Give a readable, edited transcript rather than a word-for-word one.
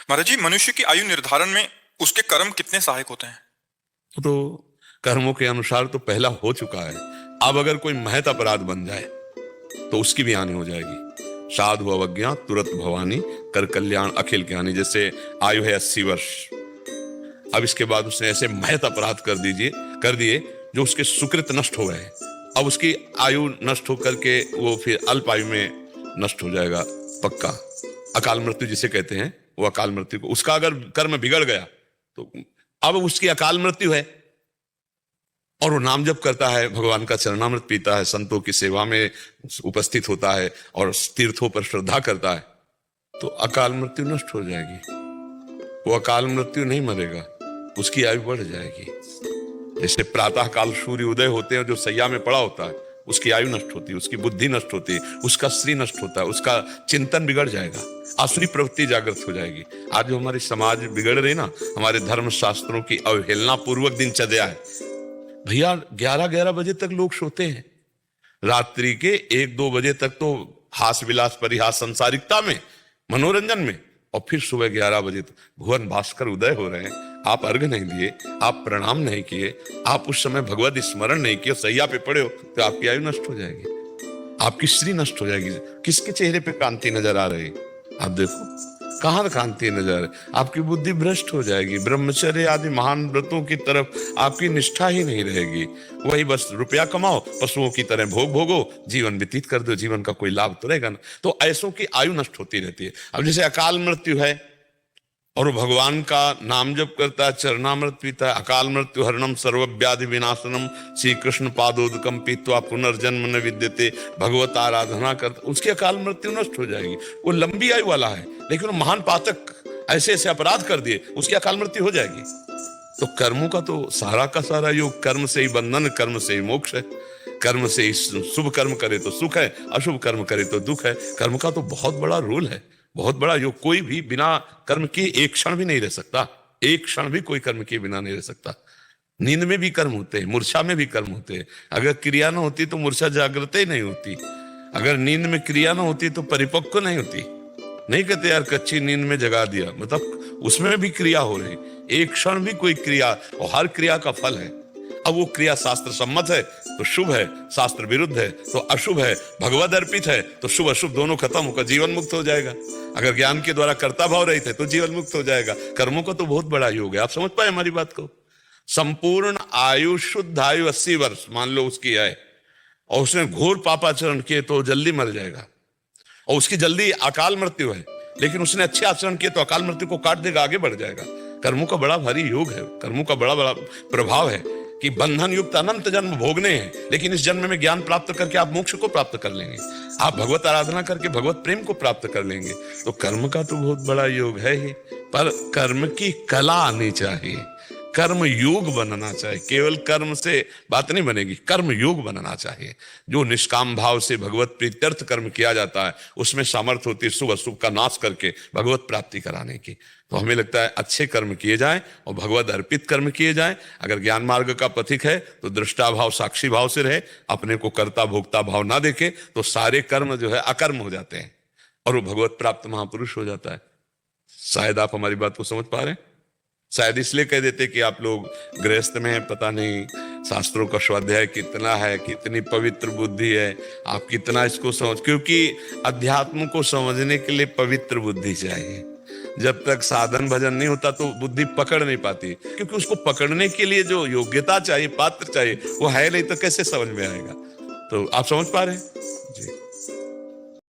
महाराज जी, मनुष्य की आयु निर्धारण में उसके कर्म कितने सहायक होते हैं? तो कर्मों के अनुसार तो पहला हो चुका है। अब अगर कोई महत अपराध बन जाए तो उसकी भी हानि हो जाएगी। साधु अवज्ञा तुरंत भवानी, कर कल्याण अखिल ज्ञानी। जैसे आयु है 80 वर्ष, अब इसके बाद उसने ऐसे महत अपराध कर दिए जो उसके सुकृत नष्ट हो गए। अब उसकी आयु नष्ट होकर के वो फिर अल्प आयु में नष्ट हो जाएगा पक्का। अकाल मृत्यु जिसे कहते हैं, वो अकाल मृत्यु को, उसका अगर कर्म बिगड़ गया तो अब उसकी अकाल मृत्यु है। और वो नाम जप करता है, भगवान का चरणामृत पीता है, संतों की सेवा में उपस्थित होता है और तीर्थों पर श्रद्धा करता है, तो अकाल मृत्यु नष्ट हो जाएगी। वो अकाल मृत्यु नहीं मरेगा, उसकी आयु बढ़ जाएगी। जैसे प्रातः काल सूर्य उदय होते हैं, जो सैया में पड़ा होता है उसकी आयु नष्ट होती है, उसकी बुद्धि नष्ट होती है, उसका श्री नष्ट होता है, उसका चिंतन बिगड़ जाएगा, आसुरी प्रवृत्ति जागृत हो जाएगी। आज जो हमारी समाज बिगड़ रही ना, हमारे धर्म शास्त्रों की अवहेलना पूर्वक दिनचर्या है। भैया 11-11 बजे तक लोग सोते हैं, रात्रि के 1-2 बजे तक तो हास विलास परिहास संसारिकता में, मनोरंजन में, और फिर सुबह 11 बजे तक भुवन भास्कर उदय हो रहे हैं। आप अर्घ नहीं दिए, आप प्रणाम नहीं किए, आप उस समय भगवत स्मरण नहीं किए, सैया पे पड़े हो, तो आपकी आयु नष्ट हो जाएगी, आपकी श्री नष्ट हो जाएगी। किसके चेहरे पे कांति नजर आ रही? आप देखो कहां कांति नजर, आपकी बुद्धि भ्रष्ट हो जाएगी। ब्रह्मचर्य आदि महान व्रतों की तरफ आपकी निष्ठा ही नहीं रहेगी। वही बस रुपया कमाओ, पशुओं की तरह भोग भोगो, जीवन व्यतीत कर दो, जीवन का कोई लाभ तो रहेगा ना। तो ऐसों की आयु नष्ट होती रहती है। अब जैसे अकाल मृत्यु है और वो भगवान का नाम जप करता है, चरणामृत पीता है, अकाल मृत्यु हरणम सर्वव्याधि विनाशनम, श्री कृष्ण पादोदकम पीत्वा पुनर्जन्म न विद्यते, भगवत आराधना करता, उसकी अकाल मृत्यु नष्ट हो जाएगी। वो लंबी आयु वाला है, लेकिन वो महान पातक ऐसे ऐसे अपराध कर दिए, उसकी अकाल मृत्यु हो जाएगी। तो कर्मों का तो सारा का सारा योग, कर्म से ही बंधन, कर्म से ही मोक्ष है। कर्म से ही शुभ कर्म करे तो सुख है, अशुभ कर्म करे तो दुख है। कर्म का तो बहुत बड़ा रोल है, बहुत बड़ा योग। कोई भी बिना कर्म के एक क्षण भी नहीं रह सकता, एक क्षण भी कोई कर्म के बिना नहीं रह सकता। नींद में भी कर्म होते हैं, मूर्छा में भी कर्म होते हैं। अगर क्रिया ना होती तो मूर्छा जागृत ही नहीं होती, अगर नींद में क्रिया ना होती तो परिपक्व नहीं होती। नहीं कहते यार कच्ची नींद में जगा दिया, मतलब उसमें भी क्रिया हो रही, एक क्षण भी कोई क्रिया, और हर क्रिया का फल है। अब वो क्रिया शास्त्र सम्मत है तो शुभ है, शास्त्र विरुद्ध है तो अशुभ है, भगवद अर्पित है तो शुभ अशुभ दोनों खत्म होकर जीवन मुक्त हो जाएगा। अगर ज्ञान के द्वारा कर्ता भाव रहित है तो जीवन मुक्त हो जाएगा। कर्मों का तो बहुत बड़ा योग है। आप समझ पाए हमारी बात को? संपूर्ण आयु, शुद्ध आयु 80 वर्ष मान लो उसकी है, और उसने घोर पापाचरण किए तो जल्दी मर जाएगा, और उसकी जल्दी अकाल मृत्यु है। लेकिन उसने अच्छे आचरण किए तो अकाल मृत्यु को काट देगा, आगे बढ़ जाएगा। कर्मों का बड़ा भारी योग है, कर्मों का बड़ा बड़ा प्रभाव है कि बंधन युक्त अनंत जन्म भोगने हैं, लेकिन इस जन्म में ज्ञान प्राप्त करके आप मोक्ष को प्राप्त कर लेंगे, आप भगवत आराधना करके भगवत प्रेम को प्राप्त कर लेंगे। तो कर्म का तो बहुत बड़ा योग है ही, पर कर्म की कला आनी चाहिए, कर्म योग बनना चाहिए। केवल कर्म से बात नहीं बनेगी, कर्म योग बनना चाहिए। जो निष्काम भाव से भगवत प्रीत्यर्थ कर्म किया जाता है, उसमें सामर्थ्य होती है शुभ अशुभ का नाश करके भगवत प्राप्ति कराने की। तो हमें लगता है अच्छे कर्म किए जाएं और भगवत अर्पित कर्म किए जाएं। अगर ज्ञान मार्ग का पथिक है तो दृष्टा भाव साक्षी भाव से रहे, अपने को कर्ता भोक्ता भाव ना देखे, तो सारे कर्म जो है अकर्म हो जाते हैं और वो भगवत प्राप्त महापुरुष हो जाता है। शायद आप हमारी बात को समझ पा रहे हैं। शायद इसलिए कह देते कि आप लोग गृहस्थ में हैं, पता नहीं शास्त्रों का स्वाध्याय कितना है, कितनी पवित्र बुद्धि है, आप कितना इसको समझ, क्योंकि अध्यात्म को समझने के लिए पवित्र बुद्धि चाहिए। जब तक साधन भजन नहीं होता तो बुद्धि पकड़ नहीं पाती, क्योंकि उसको पकड़ने के लिए जो योग्यता चाहिए, पात्र चाहिए, वो है नहीं, तो कैसे समझ में आएगा? तो आप समझ पा रहे हैं जी।